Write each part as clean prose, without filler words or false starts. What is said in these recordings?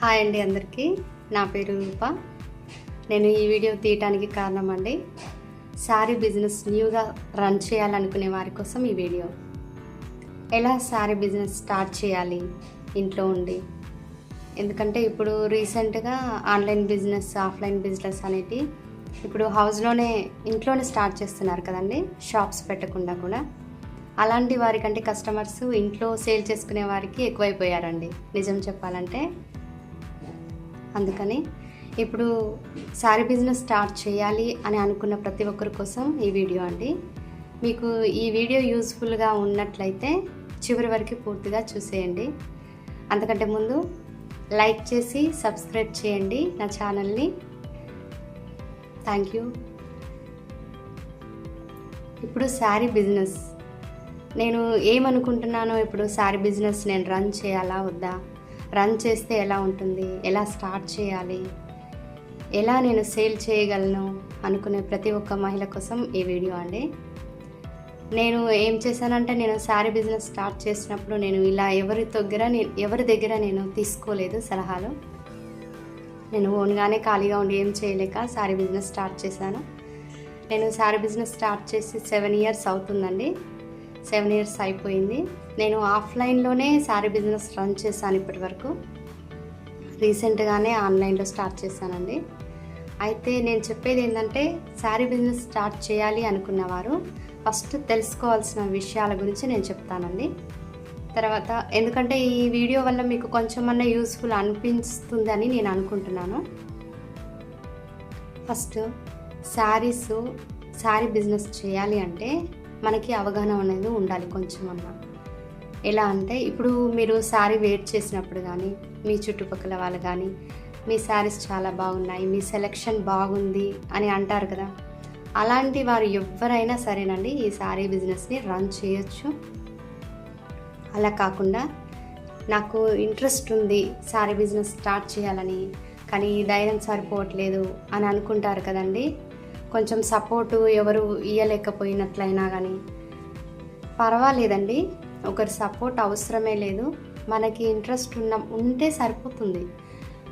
Hi అండి అందరికీ. నా పేరు రూప. నేను ఈ వీడియో తీయటానికి కారణం అండి, శారీ బిజినెస్ న్యూగా రన్ చేయాలనుకునే వారి కోసం ఈ వీడియో. ఎలా శారీ బిజినెస్ స్టార్ట్ చేయాలి ఇంట్లో ఉండి, ఎందుకంటే ఇప్పుడు రీసెంట్గా ఆన్లైన్ బిజినెస్, ఆఫ్లైన్ బిజినెస్ అనేది ఇప్పుడు ఇంట్లోనే స్టార్ట్ చేస్తున్నారు కదండి, షాప్స్ పెట్టకుండా కూడా. అలాంటి వారికంటే కస్టమర్స్ ఇంట్లో సేల్ చేసుకునే వారికి ఎక్కువైపోయారండి నిజం చెప్పాలంటే. అందుకని ఇప్పుడు శారీ బిజినెస్ స్టార్ట్ చేయాలి అని అనుకున్న ప్రతి ఒక్కరి కోసం ఈ వీడియో అండి. మీకు ఈ వీడియో యూస్ఫుల్గా ఉన్నట్లయితే చివరి వరకు పూర్తిగా చూసేయండి. అంతకంటే ముందు లైక్ చేసి సబ్స్క్రైబ్ చేయండి నా ఛానల్ని. Thank you. ఇప్పుడు శారీ బిజినెస్ నేను ఏమనుకుంటున్నానో, ఇప్పుడు శారీ బిజినెస్ నేను రన్ చేయాలా వద్దా, రన్ చేస్తే ఎలా ఉంటుంది, ఎలా స్టార్ట్ చేయాలి, ఎలా నేను సేల్ చేయగలను అనుకునే ప్రతి ఒక్క మహిళ కోసం ఈ వీడియో అండి. నేను ఏం చేశానంటే, నేను శారీ బిజినెస్ స్టార్ట్ చేసినప్పుడు నేను ఇలా ఎవరి దగ్గర నేను తీసుకోలేదు సలహాలు. నేను ఓన్గానే ఖాళీగా ఉండి ఏం చేయలేక శారీ బిజినెస్ స్టార్ట్ చేశాను. నేను శారీ బిజినెస్ స్టార్ట్ చేసి 7 years అవుతుందండి. 7 years అయిపోయింది. నేను ఆఫ్లైన్లోనే శారీ బిజినెస్ రన్ చేశాను ఇప్పటి వరకు. రీసెంట్గానే ఆన్లైన్లో స్టార్ట్ చేశానండి. అయితే నేను చెప్పేది ఏంటంటే, శారీ బిజినెస్ స్టార్ట్ చేయాలి అనుకున్నవారు ఫస్ట్ తెలుసుకోవాల్సిన విషయాల గురించి నేను చెప్తానండి. తర్వాత ఎందుకంటే ఈ వీడియో వల్ల మీకు కొంచెమన్నా యూస్ఫుల్ అనిపిస్తుందని నేను అనుకుంటున్నాను. ఫస్ట్ శారీ బిజినెస్ చేయాలి అంటే మనకి అవగాహన అనేది ఉండాలి కొంచెమన్నా. ఎలా అంటే, ఇప్పుడు మీరు శారీ వేర్ చేసినప్పుడు కానీ, మీ చుట్టుపక్కల వాళ్ళు కానీ మీ శారీస్ చాలా బాగున్నాయి, మీ సెలెక్షన్ బాగుంది అని అంటారు కదా. అలాంటి వారు ఎవరైనా సరేనండి ఈ శారీ బిజినెస్ని రన్ చేయొచ్చు. అలా కాకుండా నాకు ఇంట్రెస్ట్ ఉంది శారీ బిజినెస్ స్టార్ట్ చేయాలని, కానీ ధైర్యం సరిపోవట్లేదు అని అనుకుంటారు కదండి. కొంచెం సపోర్టు ఎవరు ఇవ్వలేకపోయినట్లయినా కానీ పర్వాలేదండి, ఒకరి సపోర్ట్ అవసరమే లేదు. మనకి ఇంట్రెస్ట్ ఉంటే సరిపోతుంది.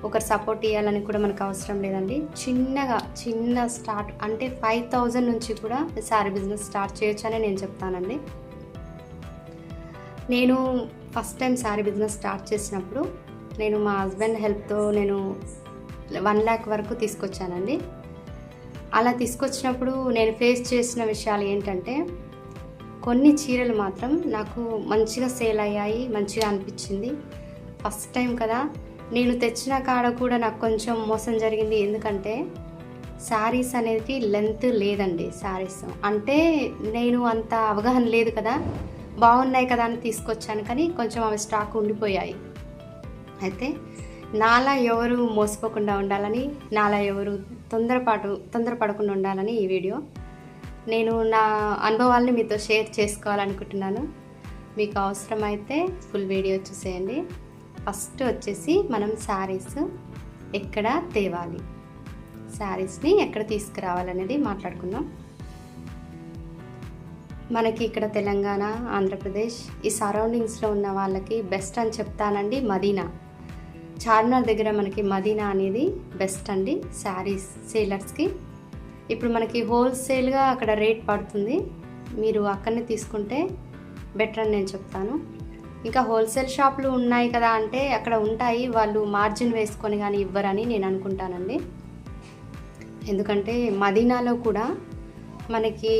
ఒకరు సపోర్ట్ ఇవ్వాలని కూడా మనకు అవసరం లేదండి. చిన్న స్టార్ట్ అంటే 5,000 నుంచి కూడా శారీ బిజినెస్ స్టార్ట్ చేయొచ్చు అని నేను చెప్తానండి. నేను first time sari business start చేసినప్పుడు నేను మా హస్బెండ్ హెల్ప్తో నేను 1 lakh వరకు తీసుకొచ్చానండి. అలా తీసుకొచ్చినప్పుడు నేను ఫేస్ చేసిన విషయాలు ఏంటంటే, కొన్ని చీరలు మాత్రం నాకు మంచిగా సేల్ అయ్యాయి, మంచిగా అనిపించింది. ఫస్ట్ టైం కదా, నేను తెచ్చిన కాడ కూడా నాకు కొంచెం మోసం జరిగింది. ఎందుకంటే శారీస్ అనేది లెంత్ లేదండి. శారీస్ అంటే నేను అంత అవగాహన లేదు కదా, బాగున్నాయి కదా అని తీసుకొచ్చాను, కానీ కొంచెం అవి స్టాక్ ఉండిపోయాయి. అయితే నాలా ఎవరు మోసపోకుండా ఉండాలని, నాలా ఎవరు తొందరపడకుండా ఉండాలని ఈ వీడియో. నేను నా అనుభవాలని మీతో షేర్ చేసుకోవాలనుకుంటున్నాను. మీకు అవసరమైతే ఫుల్ వీడియో చూసేయండి. ఫస్ట్ వచ్చేసి మనం శారీస్ ఎక్కడ తేవాలి, శారీస్ని ఎక్కడ తీసుకురావాలనేది మాట్లాడుకుందాం. మనకి ఇక్కడ తెలంగాణ, ఆంధ్రప్రదేశ్ ఈ సరౌండింగ్స్లో ఉన్న వాళ్ళకి బెస్ట్ అని చెప్తానండి మదీనా. చార్మినార్ దగ్గర మనకి మదీనా అనేది బెస్ట్ అండి శారీస్ సేలర్స్కి. ఇప్పుడు మనకి హోల్సేల్గా అక్కడ రేట్ పడుతుంది, మీరు అక్కడనే తీసుకుంటే బెటర్ అని నేను చెప్తాను. ఇంకా హోల్సేల్ షాపులు ఉన్నాయి కదా అంటే అక్కడ ఉంటాయి, వాళ్ళు మార్జిన్ వేసుకొని కానీ ఇవ్వరని నేను అనుకుంటానండి. ఎందుకంటే మదీనాలో కూడా మనకి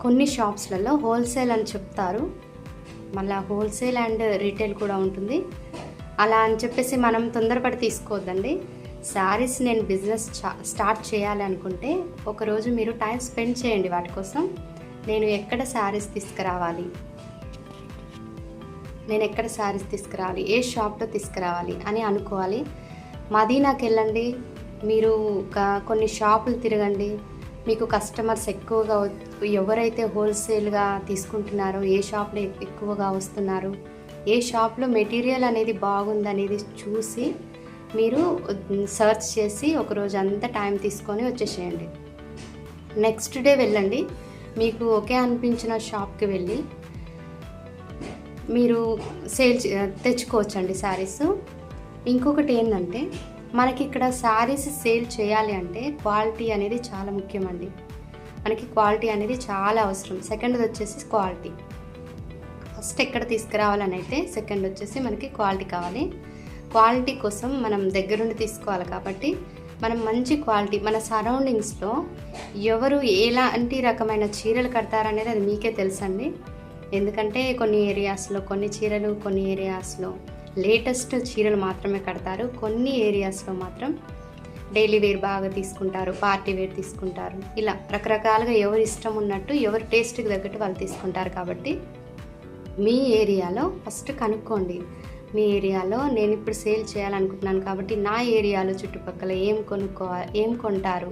కొన్ని షాప్స్లలో హోల్సేల్ అని చెప్తారు, మళ్ళీ హోల్సేల్ అండ్ రీటైల్ కూడా ఉంటుంది. అలా అని చెప్పేసి మనం తొందరపడి తీసుకోవద్దండి. శారీస్ నేను బిజినెస్ స్టార్ట్ చేయాలి అనుకుంటే ఒకరోజు మీరు టైం స్పెండ్ చేయండి వాటి కోసం. నేను ఎక్కడ శారీస్ తీసుకురావాలి, ఏ షాప్లో తీసుకురావాలి అని అనుకోవాలి. మదీనాకి వెళ్ళండి, మీరు కొన్ని షాపులు తిరగండి. మీకు కస్టమర్స్ ఎక్కువగా ఎవరైతే హోల్సేల్గా తీసుకుంటున్నారో, ఏ షాప్లో ఎక్కువగా వస్తున్నారు, ఏ షాప్లో మెటీరియల్ అనేది బాగుందనేది చూసి మీరు సర్చ్ చేసి ఒకరోజు అంతా టైం తీసుకొని వచ్చేసేయండి. నెక్స్ట్ డే వెళ్ళండి, మీకు ఓకే అనిపించిన షాప్కి వెళ్ళి మీరు తెచ్చుకోవచ్చండి శారీస్. ఇంకొకటి ఏంటంటే మనకి ఇక్కడ శారీస్ సేల్ చేయాలి అంటే క్వాలిటీ అనేది చాలా ముఖ్యమండి. మనకి క్వాలిటీ అనేది చాలా అవసరం. సెకండ్ది వచ్చేసి క్వాలిటీ. ఫస్ట్ ఎక్కడ తీసుకురావాలని అయితే సెకండ్ వచ్చేసి మనకి క్వాలిటీ కావాలి. క్వాలిటీ కోసం మనం దగ్గరుండి తీసుకోవాలి కాబట్టి మనం మంచి క్వాలిటీ మన సరౌండింగ్స్లో ఎవరు ఎలాంటి రకమైన చీరలు కడతారనేది అది మీకే తెలుసండి. ఎందుకంటే కొన్ని ఏరియాస్లో కొన్ని చీరలు, కొన్ని ఏరియాస్లో లేటెస్ట్ చీరలు మాత్రమే కడతారు. కొన్ని ఏరియాస్లో మాత్రం డైలీ వేర్ బాగా తీసుకుంటారు, పార్టీ వేర్ తీసుకుంటారు. ఇలా రకరకాలుగా ఎవరు ఇష్టం ఉన్నట్టు ఎవరు టేస్ట్కి తగ్గట్టు వాళ్ళు తీసుకుంటారు. కాబట్టి మీ ఏరియాలో ఫస్ట్ కనుక్కోండి. మీ ఏరియాలో నేను ఇప్పుడు సేల్ చేయాలనుకుంటున్నాను కాబట్టి నా ఏరియాలో చుట్టుపక్కల ఏం కొంటారు,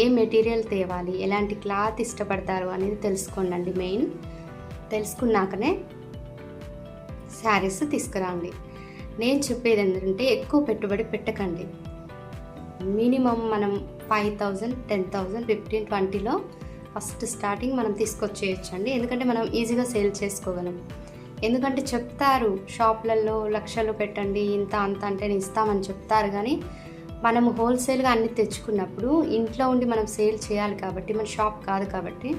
ఏ మెటీరియల్ తేవాలి, ఎలాంటి క్లాత్ ఇష్టపడతారు అనేది తెలుసుకోండి. మెయిన్ తెలుసుకున్నాకనే శారీస్ తీసుకురండి. నేను చెప్పేది ఏంటంటే ఎక్కువ పెట్టుబడి పెట్టకండి. మినిమం మనం 5,000, 10,000, 15, 20లో ఫస్ట్ స్టార్టింగ్ మనం తీసుకొచ్చేయచ్చండి. ఎందుకంటే మనం ఈజీగా సేల్ చేసుకోగలం. ఎందుకంటే చెప్తారు షాప్లలో లక్షలు పెట్టండి ఇంత అంత అంటే ఇస్తామని చెప్తారు. కానీ మనము హోల్సేల్గా అన్ని తెచ్చుకున్నప్పుడు ఇంట్లో ఉండి మనం సేల్ చేయాలి కాబట్టి మన షాప్ కాదు కాబట్టి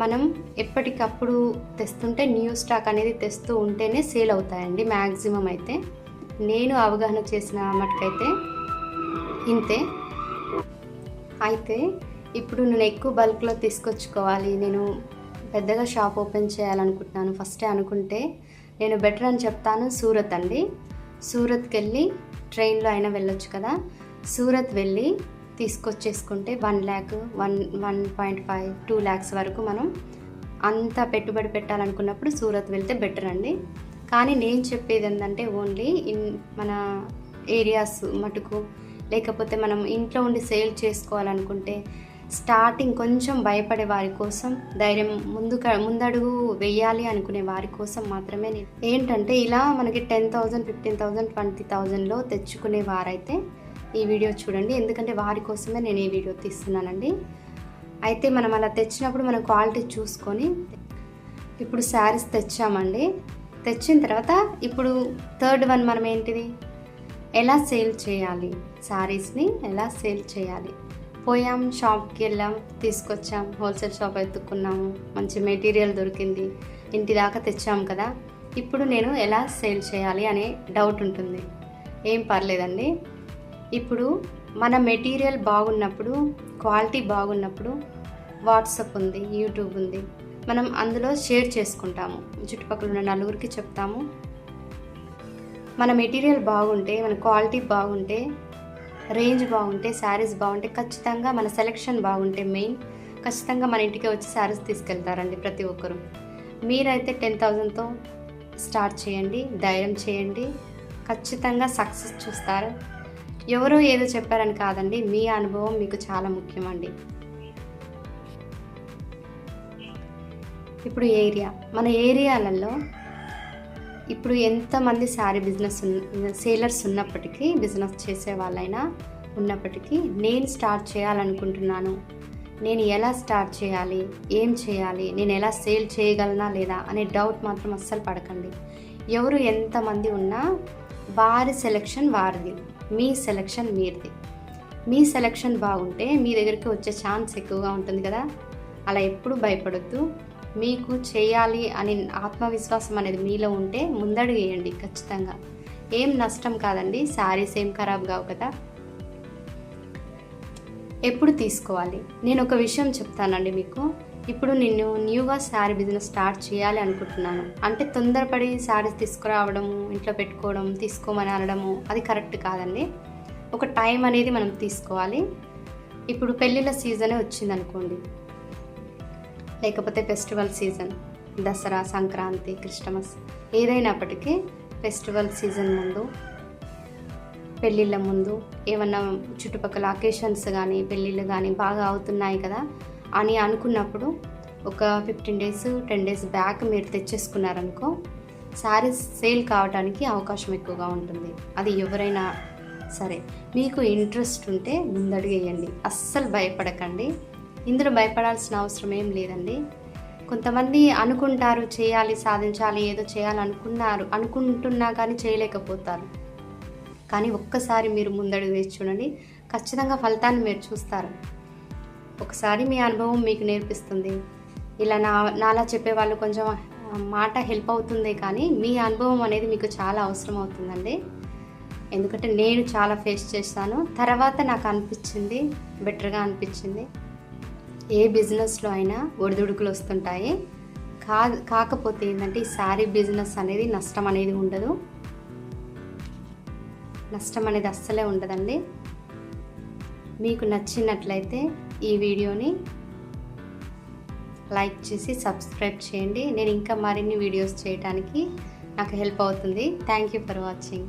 మనం ఎప్పటికప్పుడు తెస్తుంటే న్యూ స్టాక్ అనేది తెస్తూ ఉంటేనే సేల్ అవుతాయండి. మ్యాక్సిమం అయితే నేను అవగాహన చేసిన మటుకైతే ఇంతే. అయితే ఇప్పుడు నేను ఎక్కువ బల్క్లో తీసుకొచ్చుకోవాలి, నేను పెద్దగా షాప్ ఓపెన్ చేయాలనుకుంటున్నాను ఫస్టే అనుకుంటే నేను బెటర్ అని చెప్తాను సూరత్ అండి. సూరత్కి వెళ్ళి ట్రైన్లో అయినా వెళ్ళొచ్చు కదా. సూరత్ వెళ్ళి తీసుకొచ్చేసుకుంటే 1 lakh, 1.5, 2 lakhs వరకు మనం అంత పెట్టుబడి పెట్టాలనుకున్నప్పుడు సూరత్ వెళ్తే బెటర్ అండి. కానీ నేను చెప్పేది ఏంటంటే ఓన్లీ మన ఏరియాస్ మటుకు, లేకపోతే మనం ఇంట్లో ఉండి సేల్ చేసుకోవాలనుకుంటే స్టార్టింగ్ కొంచెం భయపడే వారి కోసం, ధైర్యం ముందడుగు వెయ్యాలి అనుకునే వారి కోసం మాత్రమే ఏంటంటే ఇలా మనకి 10,000, 15,000, 20,000లో తెచ్చుకునే వారైతే ఈ వీడియో చూడండి. ఎందుకంటే వారి కోసమే నేను ఈ వీడియో తీస్తున్నానండి. అయితే మనం అలా తెచ్చినప్పుడు మనం క్వాలిటీ చూసుకొని ఇప్పుడు శారీస్ తెచ్చామండి. తెచ్చిన తర్వాత ఇప్పుడు థర్డ్ వన్ మనం ఏంటిది, ఎలా సేల్ చేయాలి, శారీస్ని ఎలా సేల్ చేయాలి. పోయాం, షాప్కి వెళ్ళాం, తీసుకొచ్చాం, హోల్సేల్ షాప్ ఎత్తుకున్నాము, మంచి మెటీరియల్ దొరికింది, ఇంటి దాకా తెచ్చాము కదా. ఇప్పుడు నేను ఎలా సేల్ చేయాలి అనే డౌట్ ఉంటుంది. ఏం పర్లేదండి. ఇప్పుడు మన మెటీరియల్ బాగున్నప్పుడు, క్వాలిటీ బాగున్నప్పుడు వాట్సాప్ ఉంది, యూట్యూబ్ ఉంది, మనం అందులో షేర్ చేసుకుంటాము, చుట్టుపక్కల ఉన్న నలుగురికి చెప్తాము. మన మెటీరియల్ బాగుంటే, మన క్వాలిటీ బాగుంటే, రేంజ్ బాగుంటే, శారీస్ బాగుంటే, ఖచ్చితంగా మన సెలెక్షన్ బాగుంటే మెయిన్ ఖచ్చితంగా మన ఇంటికి వచ్చి శారీస్ తీసుకెళ్తారండి ప్రతి ఒక్కరు. మీరైతే 10,000తో స్టార్ట్ చేయండి, ధైర్యం చేయండి, ఖచ్చితంగా సక్సెస్ చూస్తారు. ఎవరో ఏదో చెప్పారని కాదండి, మీ అనుభవం మీకు చాలా ముఖ్యమండి. ఇప్పుడు మన ఏరియాలలో ఇప్పుడు ఎంతమంది శారీ బిజినెస్ సేలర్స్ ఉన్నప్పటికీ, బిజినెస్ చేసే వాళ్ళైనా ఉన్నప్పటికీ నేను స్టార్ట్ చేయాలనుకుంటున్నాను, నేను ఎలా స్టార్ట్ చేయాలి, ఏం చేయాలి, నేను ఎలా సేల్ చేయగలనా లేదా అనే డౌట్ మాత్రం అస్సలు పడకండి. ఎవరు ఎంతమంది ఉన్నా వారి సెలెక్షన్ వారిది, మీ సెలెక్షన్ మీరిది. మీ సెలెక్షన్ బాగుంటే మీ దగ్గరికి వచ్చే ఛాన్స్ ఎక్కువగా ఉంటుంది కదా. అలా ఎప్పుడు భయపడొద్దు. మీకు చేయాలి అని ఆత్మవిశ్వాసం అనేది మీలో ఉంటే ముందడుగు వేయండి. ఖచ్చితంగా ఏం నష్టం కాదండి, శారీస్ ఏం ఖరాబ్ కావు కదా. ఎప్పుడు తీసుకోవాలి, నేను ఒక విషయం చెప్తానండి మీకు. ఇప్పుడు నేను న్యూగా శారీ బిజినెస్ స్టార్ట్ చేయాలి అనుకుంటున్నాను అంటే తొందరపడి శారీస్ తీసుకురావడము, ఇంట్లో పెట్టుకోవడం, తీసుకోమని అనడము అది కరెక్ట్ కాదండి. ఒక టైం అనేది మనం తీసుకోవాలి. ఇప్పుడు పెళ్ళిళ్ళ సీజనే వచ్చిందనుకోండి, లేకపోతే festival season, Dasara, Sankranti, Christmas, ఏదైనప్పటికీ ఫెస్టివల్ సీజన్ ముందు, పెళ్ళిళ్ళ ముందు, ఏమన్నా చుట్టుపక్కల అకేషన్స్ కానీ పెళ్ళిళ్ళు కానీ బాగా అవుతున్నాయి కదా అని అనుకున్నప్పుడు ఒక 15 days, 10 days బ్యాక్ మీరు తెచ్చేసుకున్నారనుకో శారీస్ సేల్ కావడానికి అవకాశం ఎక్కువగా ఉంటుంది. అది ఎవరైనా సరే, మీకు ఇంట్రెస్ట్ ఉంటే ముందడుగు వేయండి, అస్సలు భయపడకండి. ఇందులో భయపడాల్సిన అవసరం ఏం లేదండి. కొంతమంది అనుకుంటారు చేయాలి, సాధించాలి, ఏదో చేయాలనుకుంటున్నా కానీ చేయలేకపోతారు. కానీ ఒక్కసారి మీరు ముందడుగు వేసి చూడండి, ఖచ్చితంగా ఫలితాన్ని మీరు చూస్తారు. ఒకసారి మీ అనుభవం మీకు నేర్పిస్తుంది. ఇలా నాలా చెప్పేవాళ్ళు కొంచెం మాట హెల్ప్ అవుతుంది, కానీ మీ అనుభవం అనేది మీకు చాలా అవసరం అవుతుందండి. ఎందుకంటే నేను చాలా ఫేస్ చేశాను. తర్వాత నాకు అనిపించింది, బెటర్గా అనిపించింది. ఏ బిజినెస్లో అయినా ఒడిదుడుకులు వస్తుంటాయి. కాకపోతే ఏంటంటే ఈ శారీ బిజినెస్ అనేది నష్టం అనేది ఉండదు. నష్టం అనేది అస్సలే ఉండదండి. మీకు నచ్చినట్లయితే ఈ వీడియోని లైక్ చేసి సబ్స్క్రైబ్ చేయండి. నేను ఇంకా మరిన్ని వీడియోస్ చేయడానికి నాకు హెల్ప్ అవుతుంది. Thank you for watching.